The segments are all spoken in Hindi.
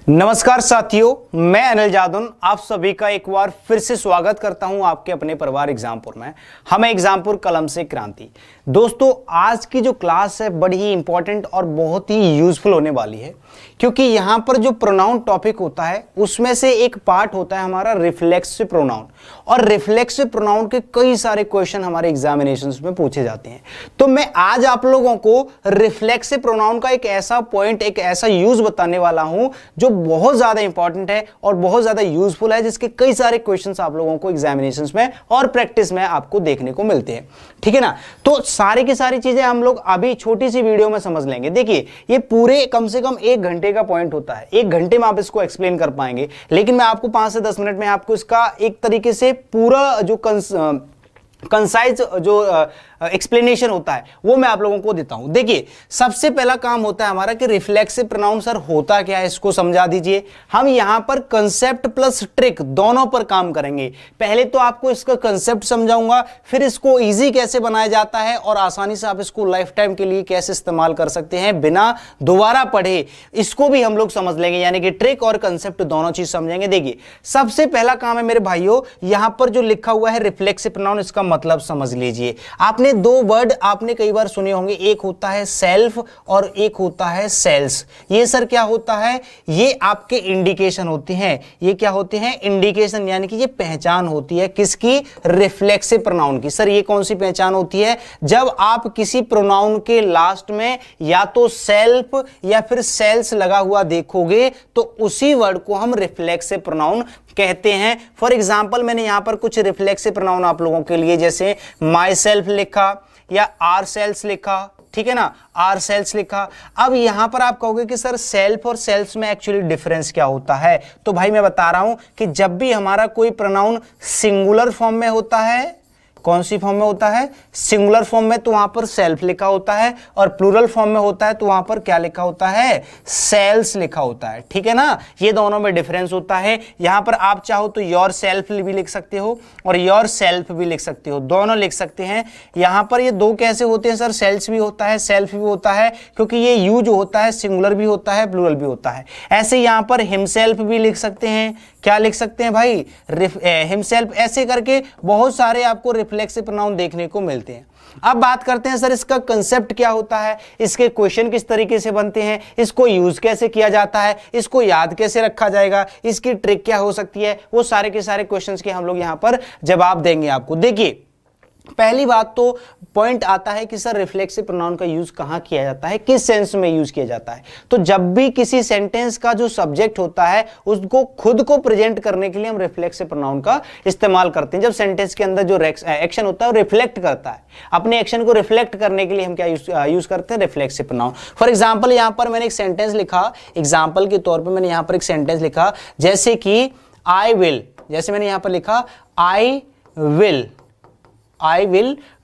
नमस्कार साथियों, मैं अनिल जादौन आप सभी का एक बार फिर से स्वागत करता हूं आपके अपने परिवार एग्जामपुर में। हम एग्जामपुर कलम से क्रांति। दोस्तों, आज की जो क्लास है बड़ी ही इंपॉर्टेंट और बहुत ही यूजफुल होने वाली है, क्योंकि यहां पर जो प्रोनाउन टॉपिक होता है उसमें से एक पार्ट होता है हमारा रिफ्लेक्सिव प्रोनाउन, और रिफ्लेक्सिव प्रोनाउन के कई सारे क्वेश्चन हमारे एग्जामिनेशंस में पूछे जाते हैं। तो मैं आज आप लोगों को रिफ्लेक्सिव प्रोनाउन का एक ऐसा पॉइंट, एक ऐसा यूज बताने वाला हूं जो बहुत ज्यादा इंपॉर्टेंट है और बहुत ज्यादा यूजफुल है, जिसके कई सारे क्वेश्चंस आप लोगों को एग्जामिनेशंस में और प्रैक्टिस में आपको देखने को मिलते हैं। ठीक है ना? तो सारी की सारी चीजें हम लोग अभी छोटी सी वीडियो में समझ लेंगे। देखिए, ये पूरे कम से कम 1 घंटे का पॉइंट होता है, 1 घंटे में आप इसको एक्सप्लेन कर पाएंगे, लेकिन मैं आपको 5 से 10 मिनट में आपको इसका एक तरीके से पूरा जो कंसाइज जो एक्सप्लेनेशन होता है वो मैं आप लोगों को देता हूं। देखिए, सबसे पहला काम होता है हमारा कि रिफ्लेक्सिव प्रोनाउन सर होता क्या है, इसको समझा दीजिए। हम यहां पर कंसेप्ट प्लस ट्रिक दोनों पर काम करेंगे। पहले तो आपको इसका कंसेप्ट समझाऊंगा, फिर इसको इजी कैसे बनाया जाता है और आसानी से आप इसको लाइफ टाइम के लिए कैसे इस्तेमाल कर सकते हैं बिना दोबारा पढ़े, इसको भी हम लोग समझ लेंगे। यानी कि ट्रिक और कंसेप्ट दोनों चीज समझेंगे। देखिए, सबसे पहला काम है मेरे भाइयों, यहां पर जो लिखा हुआ है रिफ्लेक्सिव प्रोनाउन, इसका मतलब समझ लीजिए। आपने 2 वर्ड आपने कई बार सुने होंगे, एक होता है सेल्फ और एक होता है सेल्स। ये सर क्या होता है? ये आपके इंडिकेशन होते हैं। ये क्या होते हैं? इंडिकेशन, यानी कि ये पहचान होती है किसकी? रिफ्लेक्सिव प्रोनाउन की। सर ये कौन सी पहचान होती है? जब आप किसी प्रोनाउन के लास्ट में या तो सेल्फ या फिर सेल्स लगा हुआ देखोगे तो उसी वर्ड को हम रिफ्लेक्सिव प्रोनाउन कहते हैं। फॉर एग्जाम्पल, मैंने यहां पर कुछ रिफ्लेक्सिव प्रोनाउन आप लोगों के लिए, जैसे माई सेल्फ लिखा या आर सेल्स लिखा, ठीक है ना, आर सेल्स लिखा। अब यहां पर आप कहोगे कि सर सेल्फ और सेल्स में एक्चुअली डिफरेंस क्या होता है? तो भाई मैं बता रहा हूं कि जब भी हमारा कोई प्रोनाउन सिंगुलर फॉर्म में होता है, कौन सी फॉर्म में होता है? सिंगुलर फॉर्म में, तो वहां पर सेल्फ लिखा होता है, और प्लूरल फॉर्म में होता है तो वहां पर क्या लिखा होता है? सेल्स लिखा होता है। ठीक है ना? ये दोनों में डिफरेंस होता है। यहां पर आप चाहो तो योर सेल्फ भी लिख सकते हो और योर सेल्फ भी लिख सकते हो, दोनों लिख सकते हैं। यहां पर ये 2 कैसे होते हैं सर? सेल्स भी होता है, सेल्फ भी होता है, क्योंकि ये यू जो होता है सिंगुलर भी होता है, प्लूरल भी होता है। ऐसे यहां पर हिमसेल्फ भी लिख सकते हैं। क्या लिख सकते हैं भाई? हिमसेल्फ। ऐसे करके बहुत सारे आपको रिफ्लेक्सिव प्रोनाउन देखने को मिलते हैं। अब बात करते हैं सर इसका कंसेप्ट क्या होता है, इसके क्वेश्चन किस तरीके से बनते हैं, इसको यूज कैसे किया जाता है, इसको याद कैसे रखा जाएगा, इसकी ट्रिक क्या हो सकती है, वो सारे के सारे क्वेश्चंस के हम लोग यहां पर जवाब देंगे आपको। देखिए, पहली बात तो पॉइंट आता है कि सर रिफ्लेक्सिव प्रोनाउन का यूज कहां किया जाता है, किस सेंस में यूज किया जाता है। तो जब भी किसी सेंटेंस का जो सब्जेक्ट होता है उसको खुद को प्रेजेंट करने के लिए हम रिफ्लेक्सिव प्रोनाउन का इस्तेमाल करते हैं। जब सेंटेंस के अंदर जो एक्शन होता है वो रिफ्लेक्ट करता है, अपने एक्शन को रिफ्लेक्ट करने के लिए हम क्या यूज करते हैं? Reflexive pronoun. फॉर एग्जाम्पल, यहां पर मैंने एक सेंटेंस लिखा, एग्जाम्पल के तौर पर मैंने यहां पर एक सेंटेंस लिखा, जैसे कि आई विल। जैसे मैंने यहां पर लिखा I will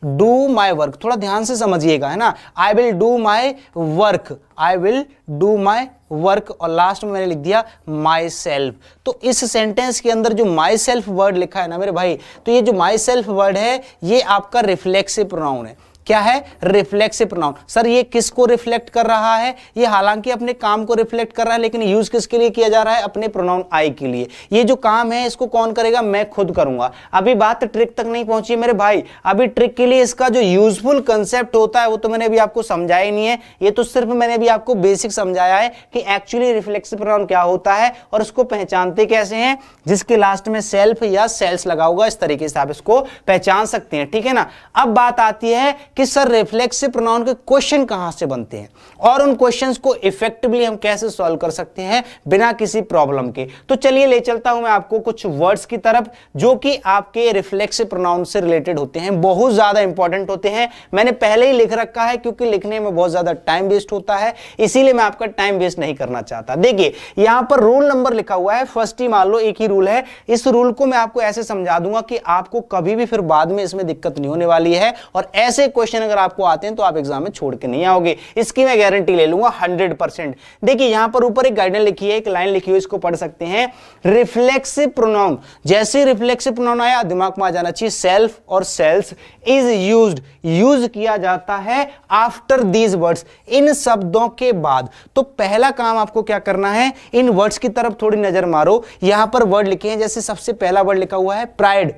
do my work. थोड़ा ध्यान से समझिएगा, है ना। I will do my work, I will do my work, और लास्ट में मैंने लिख दिया माई सेल्फ। तो इस सेंटेंस के अंदर जो माई सेल्फ वर्ड लिखा है ना मेरे भाई, तो ये जो माई सेल्फ वर्ड है ये आपका रिफ्लेक्सिव प्रोनाउन है। क्या है? Reflexive pronoun. सर ये किसको रिफ्लेक्ट कर रहा है? ये हालांकि अपने काम को रिफ्लेक्ट कर रहा है, लेकिन यूज किसके लिए किया जा रहा है? अपने प्रोनाउन आई के लिए। ये जो काम है इसको कौन करेगा? मैं खुद करूंगा। अभी बात ट्रिक तक नहीं पहुंची मेरे भाई। अभी ट्रिक के लिए इसका जो यूजफुल कंसेप्ट होता है वो तो मैंने अभी आपको समझाया ही नहीं है। ये तो सिर्फ मैंने अभी आपको बेसिक समझाया है कि एक्चुअली रिफ्लेक्सिव प्रोनाउन क्या होता है और उसको पहचानते कैसे हैं। जिसके लास्ट में सेल्फ या सेल्स लगा होगा, इस तरीके से आप इसको पहचान सकते हैं। ठीक है ना? अब बात आती है कि सर रिफ्लेक्सिव प्रोनाउन के क्वेश्चन कहां से बनते हैं और उन क्वेश्चंस को इफेक्टिवली हम कैसे सॉल्व कर सकते हैं बिना किसी प्रॉब्लम के। तो चलिए ले चलता हूं मैं आपको कुछ वर्ड्स की तरफ जो कि आपके रिफ्लेक्सिव प्रोनाउन से रिलेटेड होते हैं, बहुत ज्यादा इंपॉर्टेंट होते हैं। मैंने पहले ही लिख रखा है क्योंकि लिखने में बहुत ज्यादा टाइम वेस्ट होता है, इसीलिए मैं आपका टाइम वेस्ट नहीं करना चाहता। देखिए, यहां पर रूल नंबर लिखा हुआ है, फर्स्ट ही मान लो एक ही रूल है। इस रूल को मैं आपको ऐसे समझा दूंगा कि आपको कभी भी फिर बाद में इसमें दिक्कत नहीं होने वाली है और ऐसे क्वेश्चन अगर आपको आते हैं तो आप एग्जाम में छोड़ के नहीं आओगे, इसकी मैं गारंटी ले लूंगा 100%। देखिए यहां पर ऊपर एक गाइडलाइन लिखी है, एक लाइन लिखी हुई, इसको पढ़ सकते हैं। रिफ्लेक्सिव प्रोनाउन, जैसे रिफ्लेक्सिव प्रोनाउन आया दिमाग में आ जाना चाहिए सेल्फ और सेल्स, इज यूज्ड, यूज किया जाता है आफ्टर दीज वर्ड्स, इन शब्दों के बाद। तो पहला काम आपको क्या करना है, इन वर्ड्स की तरफ थोड़ी नजर मारो। यहां पर वर्ड लिखे हैं, जैसे सबसे पहला वर्ड लिखा हुआ है प्राइड,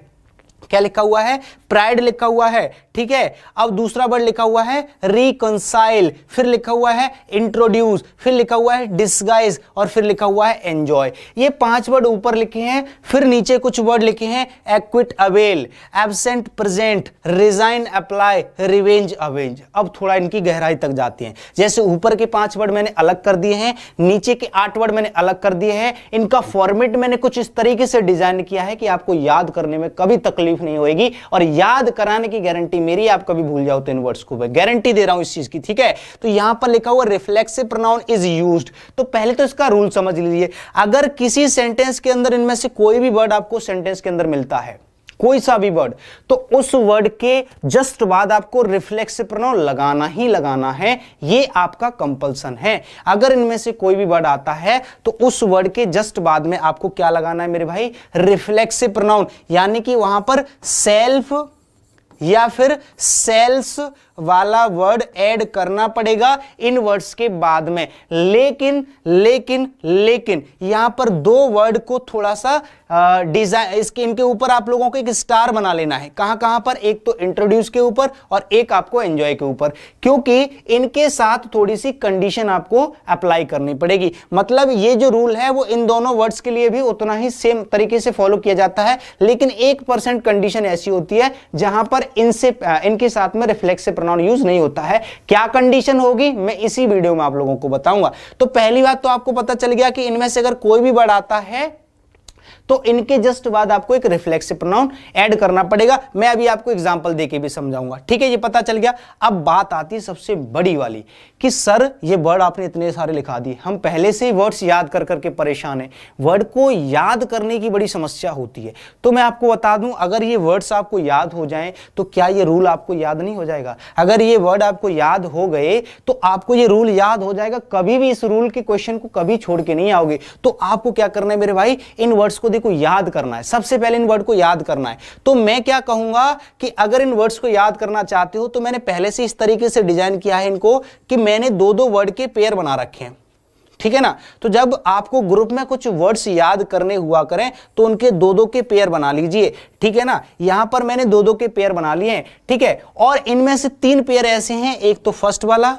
क्या लिखा हुआ है, प्राइड लिखा हुआ है, ठीक है। अब दूसरा वर्ड लिखा हुआ है रिकंसाइल, फिर लिखा हुआ है इंट्रोड्यूस, फिर लिखा हुआ है डिस्गाइज और फिर लिखा हुआ है एंजॉय। ये 5 वर्ड ऊपर लिखे हैं, फिर नीचे कुछ वर्ड लिखे हैं, equity avail, absent present, resign apply, revenge avenge. अब थोड़ा इनकी गहराई तक जाते हैं। जैसे ऊपर के 5 वर्ड मैंने अलग कर दिए हैं, नीचे के 8 वर्ड मैंने अलग कर दिए हैं। इनका फॉर्मेट मैंने कुछ इस तरीके से डिजाइन किया है कि आपको याद करने में कभी तकलीफ नहीं होगी और याद कराने की गारंटी मेरी, आप कभी भूल जाओ तो इन वर्ड्स को गारंटी दे रहा हूं इस चीज की, ठीक है। तो यहां पर लिखा हुआ रिफ्लेक्सिव प्रोनाउन इज यूज्ड, तो पहले तो इसका रूल समझ लीजिए। अगर किसी सेंटेंस के अंदर इनमें से कोई भी वर्ड आपको सेंटेंस के अंदर मिलता है, कोई सा भी वर्ड, तो उस वर्ड के जस्ट बाद आपको रिफ्लेक्सिव प्रोनाउन लगाना ही लगाना है, ये आपका कंपल्सन है। अगर इनमें से कोई भी वर्ड आता है तो उस वर्ड के जस्ट बाद में आपको क्या लगाना है मेरे भाई, रिफ्लेक्सिव प्रोनाउन, यानी कि वहां पर सेल्फ या फिर सेल्स वाला वर्ड ऐड करना पड़ेगा इन वर्ड्स के बाद में। लेकिन लेकिन लेकिन यहां पर 2 वर्ड को थोड़ा सा डिजाइन, इसके इनके ऊपर आप लोगों को एक स्टार बना लेना है। कहां कहां पर, एक तो इंट्रोड्यूस के ऊपर और एक आपको एंजॉय के ऊपर, क्योंकि इनके साथ थोड़ी सी कंडीशन आपको अप्लाई करनी पड़ेगी। मतलब ये जो रूल है वो इन दोनों वर्ड्स के लिए भी उतना ही सेम तरीके से फॉलो किया जाता है, लेकिन 1% कंडीशन ऐसी होती है जहां पर इनके साथ में रिफ्लेक्सिव प्रोनाउन यूज नहीं होता है। क्या कंडीशन होगी मैं इसी वीडियो में आप लोगों को बताऊंगा। तो पहली बात तो आपको पता चल गया कि इनमें से अगर कोई भी वर्ड आता है तो इनके जस्ट बाद आपको एक रिफ्लेक्सिव प्रोनाउन ऐड करना पड़ेगा। मैं अभी आपको एग्जांपल देके भी समझाऊंगा, ठीक है, ये पता चल गया। अब बात आती है सबसे बड़ी वाली कि सर ये वर्ड आपने इतने सारे लिखा दिए, हम पहले से ही वर्ड्स याद कर करके परेशान हैं, वर्ड को याद करने की बड़ी समस्या होती है। तो मैं आपको बता दूं, अगर ये वर्ड्स आपको याद हो जाएं तो क्या ये रूल आपको याद नहीं हो जाएगा? अगर ये वर्ड आपको याद हो गए तो आपको ये रूल याद हो जाएगा, कभी भी इस रूल के क्वेश्चन को कभी छोड़ के नहीं आओगे। तो आपको क्या करना है मेरे भाई, इन वर्ड्स को को याद करना है, सबसे पहले इन वर्ड को याद करना है। तो मैं क्या कहूंगा कि अगर इन वर्ड्स को याद करना चाहते हो तो मैंने पहले से इस तरीके से डिजाइन किया है इनको कि मैंने 2-2 वर्ड के पेयर बना रखे हैं, ठीक है ना। तो जब आपको ग्रुप में कुछ वर्ड्स याद करने हुआ करें तो उनके 2-2 के पेयर बना लीजिए, ठीक है ना। यहां पर मैंने 2-2 के पेयर बना लिए हैं, ठीक है। और इनमें से 3 पेयर ऐसे हैं, एक तो फर्स्ट वाला,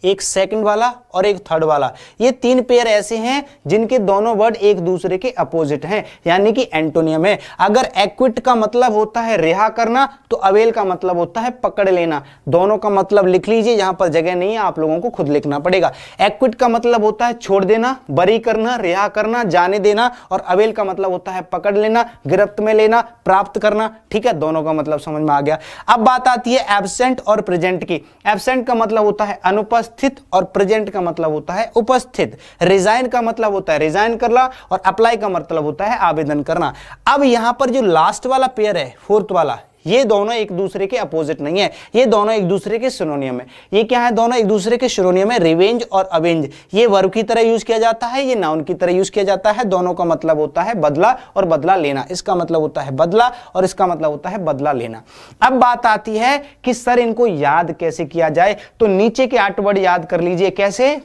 एक सेकंड वाला और एक थर्ड वाला। ये 3 पेयर ऐसे हैं जिनके दोनों वर्ड एक दूसरे के अपोजिट हैं, यानी कि एंटोनियम है। अगर एक्विट का मतलब होता है रिहा करना तो अवेल का मतलब होता है पकड़ लेना। दोनों का मतलब लिख लीजिए, यहां पर जगह नहीं है, आप लोगों को खुद लिखना पड़ेगा। एक्विट का मतलब होता है छोड़ देना, बरी करना, रिहा करना, जाने देना, और अवेल का मतलब होता है पकड़ लेना, गिरफ्त में लेना, प्राप्त करना, ठीक है। दोनों का मतलब समझ में आ गया। अब बात आती है एब्सेंट और प्रेजेंट की। एब्सेंट का मतलब होता है अनुपस्थित और प्रेजेंट का मतलब होता है उपस्थित। रिजाइन का मतलब होता है रिजाइन करना और अप्लाई का मतलब होता है आवेदन करना। अब यहां पर जो लास्ट वाला पेयर है, फोर्थ वाला, ये दोनों एक दूसरे के अपोजिट नहीं है, ये दोनों एक दूसरे के सिनोनियम है। ये क्या है, दोनों एक दूसरे के सिनोनियम है, रिवेंज और अवेंज। ये वर्ब की तरह यूज किया जाता है, ये नाउन की तरह यूज किया जाता है। दोनों का मतलब होता है बदला और बदला लेना। इसका मतलब होता है बदला और इसका मतलब होता है बदला लेना। अब बात आती है कि सर इनको याद कैसे किया जाए, तो नीचे के 8 वर्ड याद कर लीजिए। कैसे?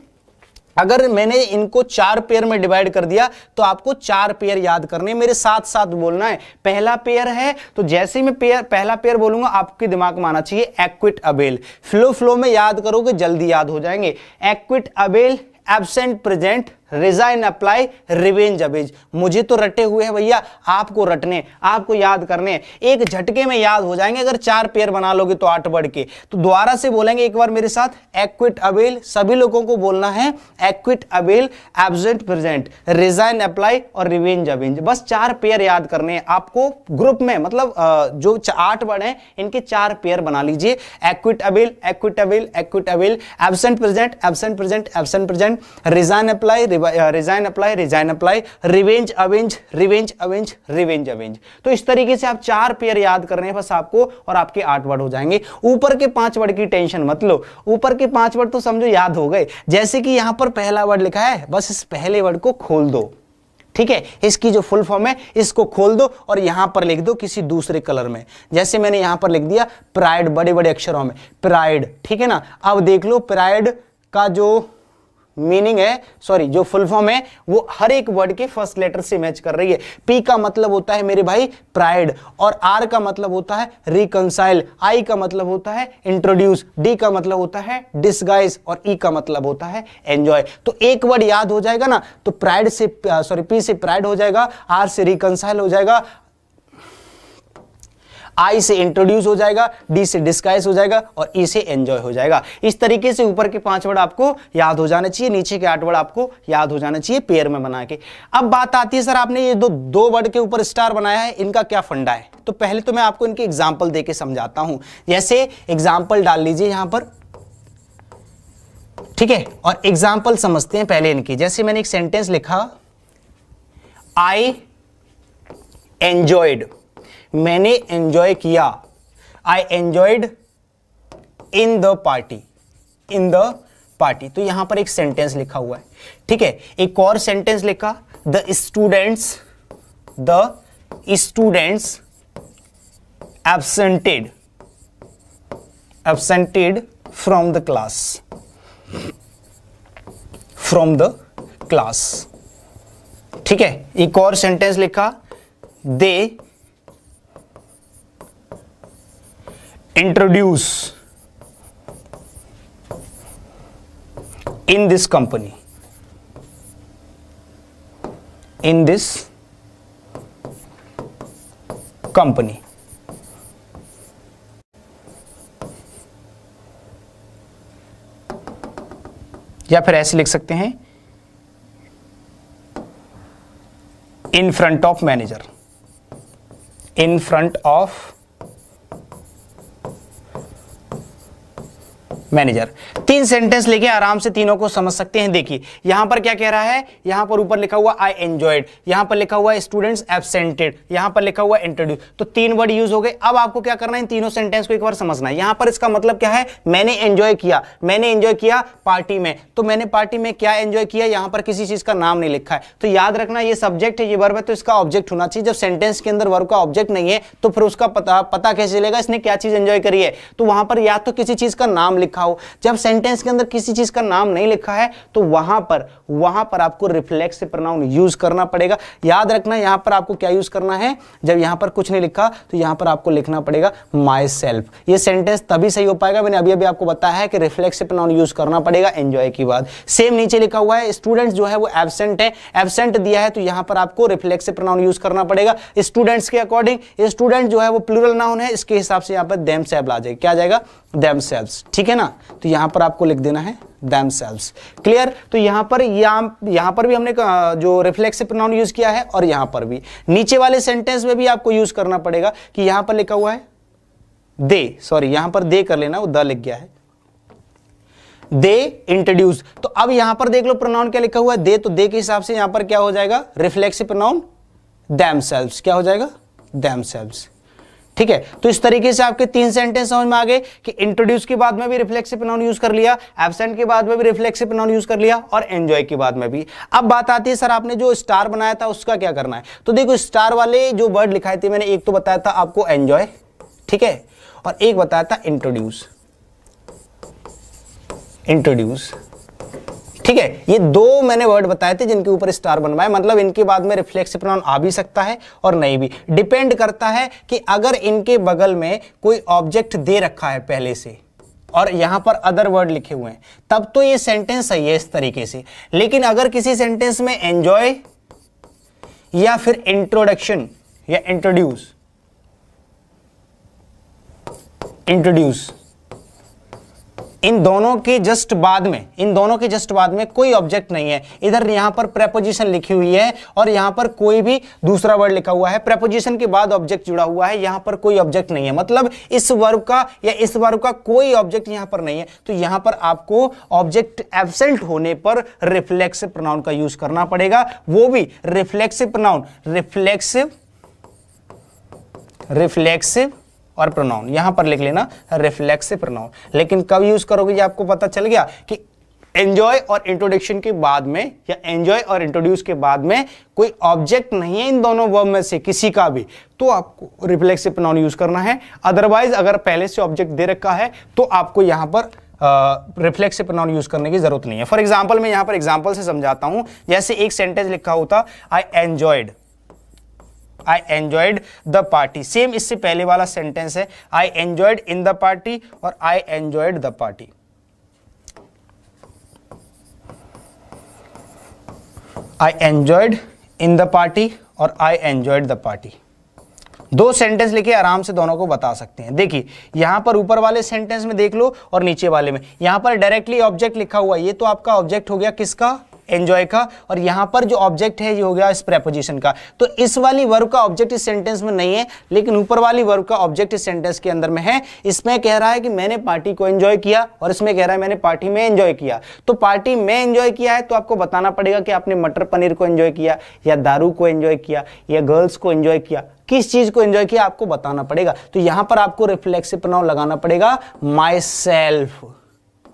अगर मैंने इनको 4 पेयर में डिवाइड कर दिया तो आपको 4 पेयर याद करने, मेरे साथ साथ बोलना है। पहला पेयर है तो जैसे ही मैं पहला पेयर बोलूंगा आपके दिमाग में आना चाहिए एक्विट अवेल। फ्लो में याद करोगे जल्दी याद हो जाएंगे। Equity avail, absent present, resign apply, revenge Awez. मुझे तो रटे हुए हैं भैया, आपको रटने, आपको याद करने, एक झटके में याद हो जाएंगे अगर 4 पेयर बना लोगे तो 8 वर्ड के। तो दोबारा से बोलेंगे एक बार मेरे साथ, एक्विट अवेल, सभी लोगों को बोलना है equity avail, absent present, resign apply और रिवेंज अवेज। बस 4 पेयर याद करने हैं आपको ग्रुप में, मतलब जो 8 वर्ड हैं इनके 4 पेयर बना लीजिए। Equity avail, equity avail, equity avail, absent present, absent present, absent present, resign apply, resign apply, resign apply, revenge avenge, revenge avenge, revenge avenge. तो इस तरीके से आप 4 पेयर याद करने हैं बस आपको, और आपके 8 वर्ड हो जाएंगे। ऊपर के 5 वर्ड की टेंशन मत लो, ऊपर के 5 वर्ड तो समझो याद हो गए। जैसे कि यहां पर पहला वर्ड लिखा है, बस इस पहले वर्ड को खोल दो, ठीक है, इसकी जो फुल फॉर्म है इसको खोल दो और यहां पर लिख दो किसी दूसरे कलर में। जैसे मैंने यहां पर लिख दिया प्राइड, बड़े बड़े अक्षरों में प्राइड, ठीक है ना। अब देख लो प्राइड का जो मीनिंग है, सॉरी जो फुल फॉर्म है, वो हर एक वर्ड के फर्स्ट लेटर से मैच कर रही है। पी का मतलब होता है मेरे भाई प्राइड, और आर का मतलब होता है रिकंसाइल, आई का मतलब होता है इंट्रोड्यूस, डी का मतलब होता है डिसगाइज, और ई का मतलब होता है एंजॉय। तो एक वर्ड याद हो जाएगा ना, तो प्राइड से सॉरी पी से प्राइड हो जाएगा, आर से रिकंसाइल हो जाएगा, आई से इंट्रोड्यूस हो जाएगा, डी से डिस्गाइज हो जाएगा, और ई से एंजॉय हो जाएगा। इस तरीके से ऊपर के 5 वर्ड आपको याद हो जाने चाहिए, नीचे के 8 वर्ड आपको याद हो जाने चाहिए पेयर में बना के। अब बात आती है सर आपने ये दो वर्ड के ऊपर स्टार बनाया है, इनका क्या फंडा है। तो पहले तो मैं आपको इनके एग्जाम्पल देके समझाता हूं। जैसे एग्जाम्पल डाल लीजिए यहां पर, ठीक है, और एग्जाम्पल समझते हैं पहले इनकी। जैसे मैंने एक सेंटेंस लिखा, आई एंजॉयड, मैंने एंजॉय किया, आई enjoyed in the party, in the party. तो यहां पर एक सेंटेंस लिखा हुआ है, ठीक है। एक और सेंटेंस लिखा, the students absented from the class, ठीक है। एक और सेंटेंस लिखा, दे introduce in this company, या फिर ऐसे लिख सकते हैं, in front of manager, in front of manager. 3 sentence लेके आराम से तीनों को समझ सकते हैं। देखिए यहां पर क्या कह रहा है, यहां पर ऊपर लिखा हुआ आई एंजॉयड, यहां पर लिखा हुआ स्टूडेंट्स एब्सेंटेड, यहां पर लिखा हुआ इंट्रोड्यूस। तो 3 वर्ड यूज हो गए। अब आपको क्या करना है, इन तीनों सेंटेंस को एक बार समझना है। यहां पर इसका मतलब क्या है, मैंने एंजॉय किया, मैंने एंजॉय किया पार्टी में। तो मैंने पार्टी में क्या एंजॉय किया, यहां पर किसी चीज का नाम नहीं लिखा है। तो याद रखना ये सब्जेक्ट है, ये वर्ब है, तो इसका ऑब्जेक्ट होना चाहिए। जब सेंटेंस के अंदर वर्ब का ऑब्जेक्ट नहीं है तो फिर उसका पता कैसे चलेगा इसने क्या चीज एंजॉय करी है। तो वहां पर या तो किसी चीज का नाम लिखा हो। जब सेंटेंस के अंदर किसी चीज का नाम नहीं लिखा है तो वहां पर आपको रिफ्लेक्सिव प्रोनाउन यूज करना पड़ेगा। याद रखना यहां पर आपको क्या यूज करना है, जब यहां पर कुछ नहीं लिखा तो यहां पर आपको लिखना पड़ेगा माई सेल्फ। ये सेंटेंस तभी सही हो पाएगा, मैंने अभी आपको बताया है कि रिफ्लेक्सिव प्रोनाउन यूज करना पड़ेगा एंजॉय के बाद। सेम नीचे लिखा हुआ है स्टूडेंट्स जो है वो एब्सेंट है, एब्सेंट दिया है तो यहां पर आपको रिफ्लेक्सिव प्रोनाउन यूज करना पड़ेगा स्टूडेंट्स के अकॉर्डिंग। स्टूडेंट जो है वो प्लूरल नाउन है, इसके हिसाब से यहां पर देमसेल्फ आ जाएगा। क्या आ जाएगा, देमसेल्व्स, ठीक है ना। तो यहां पर आपको लिख देना है themselves, क्लियर। तो यहां पर भी हमने जो रिफ्लेक्सिव प्रोनाउन यूज किया है और यहां पर भी। नीचे वाले सेंटेंस में भी आपको यूज करना पड़ेगा कि यहां पर लिखा हुआ है दे, सॉरी यहां पर दे कर लेना, वो द लिख गया है, दे इंट्रोड्यूस। तो अब यहां पर देख लो प्रोनाउन क्या लिखा हुआ है, दे, तो दे के हिसाब से यहां पर क्या हो जाएगा, रिफ्लेक्सिव प्रोनाउन themselves। क्या हो जाएगा, themselves, ठीक है। तो इस तरीके से आपके 3 सेंटेंस समझ में आ गए कि इंट्रोड्यूस के बाद में भी रिफ्लेक्सिव प्रोनाउन यूज कर लिया, एब्सेंट के बाद में भी रिफ्लेक्सिव प्रोनाउन यूज कर लिया, और एंजॉय के बाद में भी। अब बात आती है सर आपने जो स्टार बनाया था उसका क्या करना है। तो देखो स्टार वाले जो वर्ड लिखाए थे मैंने, एक तो बताया था आपको एंजॉय, ठीक है, और एक बताया था इंट्रोड्यूस, ठीक है। ये 2 मैंने वर्ड बताए थे जिनके ऊपर स्टार बनवाए, मतलब इनके बाद में रिफ्लेक्सिव प्रोनाउन आ भी सकता है और नहीं भी, डिपेंड करता है कि अगर इनके बगल में कोई ऑब्जेक्ट दे रखा है पहले से और यहां पर अदर वर्ड लिखे हुए हैं तब तो ये सेंटेंस सही है इस तरीके से। लेकिन अगर किसी सेंटेंस में एंजॉय या फिर इंट्रोडक्शन या इंट्रोड्यूस इन दोनों के जस्ट बाद में कोई ऑब्जेक्ट नहीं है। इधर यहां पर प्रेपोजिशन लिखी हुई है और यहां पर कोई भी दूसरा वर्ड लिखा हुआ है, प्रेपोजिशन के बाद ऑब्जेक्ट जुड़ा हुआ है, यहां पर कोई ऑब्जेक्ट नहीं है, मतलब इस वर्ब का या इस वर्ब का कोई ऑब्जेक्ट यहां पर नहीं है। तो यहां पर आपको ऑब्जेक्ट एब्सेंट होने पर रिफ्लेक्सिव प्रोनाउन का यूज करना पड़ेगा, वो भी रिफ्लेक्सिव प्रोनाउन, रिफ्लेक्सिव और प्रोनाउन यहां पर लिख लेना रिफ्लेक्सिव प्रोनाउन। लेकिन कब यूज करोगे ये आपको पता चल गया कि एंजॉय और इंट्रोडक्शन के बाद में या एंजॉय और इंट्रोड्यूस के बाद में कोई ऑब्जेक्ट नहीं है इन दोनों वर्ब में से किसी का भी, तो आपको रिफ्लेक्सिव प्रोनाउन यूज करना है। अदरवाइज अगर पहले से ऑब्जेक्ट दे रखा है तो आपको यहां पर रिफ्लेक्सिव प्रोनाउन यूज करने की जरूरत नहीं है। फॉर एग्जांपल मैं यहां पर एग्जांपल से समझाता हूं। जैसे एक सेंटेंस लिखा होता I enjoyed the party, same इससे पहले वाला सेंटेंस है I enjoyed in the party और I enjoyed the party. I enjoyed in the party और आई एंजॉयड द पार्टी, दो सेंटेंस लिखे आराम से दोनों को बता सकते हैं। देखिए यहां पर ऊपर वाले सेंटेंस में देख लो और नीचे वाले में यहां पर डायरेक्टली ऑब्जेक्ट लिखा हुआ है, ये तो आपका ऑब्जेक्ट हो गया किसका, एंजॉय का, और यहां पर जो ऑब्जेक्ट है ये हो गया इस प्रेपोजिशन का। तो इस वाली वर्ब का ऑब्जेक्ट इस सेंटेंस में नहीं है, लेकिन ऊपर वाली वर्ब का ऑब्जेक्ट इस सेंटेंस के अंदर में है। इसमें कह रहा है कि मैंने पार्टी को एंजॉय किया और इसमें कह रहा है मैंने पार्टी में एंजॉय किया। तो पार्टी में एंजॉय किया है तो आपको बताना पड़ेगा कि आपने मटर पनीर को एंजॉय किया या दारू को एंजॉय किया या गर्ल्स को एंजॉय किया, किस चीज को एंजॉय किया आपको बताना पड़ेगा। तो यहां पर आपको रिफ्लेक्सिव प्रोनाउन लगाना पड़ेगा माई सेल्फ,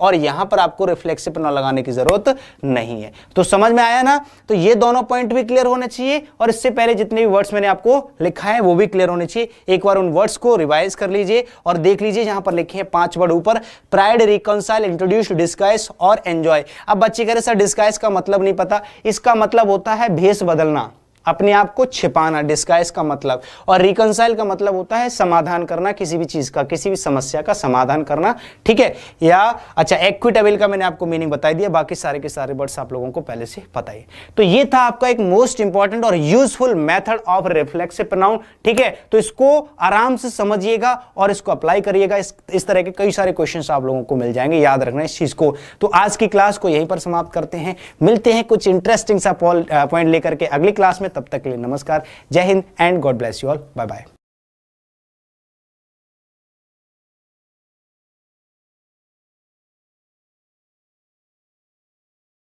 और यहां पर आपको रिफ्लेक्सिव प्रोनाउन लगाने की जरूरत नहीं है। तो समझ में आया ना। तो ये दोनों पॉइंट भी क्लियर होने चाहिए और इससे पहले जितने भी वर्ड्स मैंने आपको लिखा है वो भी क्लियर होने चाहिए। एक बार उन वर्ड्स को रिवाइज कर लीजिए और देख लीजिए, यहां पर लिखे हैं 5 वर्ड ऊपर, प्राइड, रिकंसाइल, इंट्रोड्यूस, डिस्गाइज और एंजॉय। अब बच्चे कह रहे सर डिस्गाइज का मतलब नहीं पता, इसका मतलब होता है भेष बदलना, अपने आप को छिपाना, डिस्गाइज का मतलब, और रिकंसाइल का मतलब होता है समाधान करना किसी भी चीज का, किसी भी समस्या का समाधान करना, ठीक है। या अच्छा इक्विटेबल का मैंने आपको मीनिंग बता दिया, बाकी सारे के सारे वर्ड्स आप लोगों को पहले से पता है। तो ये था आपका एक मोस्ट इंपॉर्टेंट और useful method of reflexive pronoun, ठीक है। तो इसको आराम से समझिएगा और इसको अप्लाई करिएगा। इस तरह के कई सारे क्वेश्चन आप लोगों को मिल जाएंगे, याद रखना इस चीज को। तो आज की क्लास को यहीं पर समाप्त करते हैं, मिलते हैं कुछ इंटरेस्टिंग सा पॉइंट लेकर के अगली क्लास में। तब तक के लिए नमस्कार, जय हिंद and God bless you all, bye bye.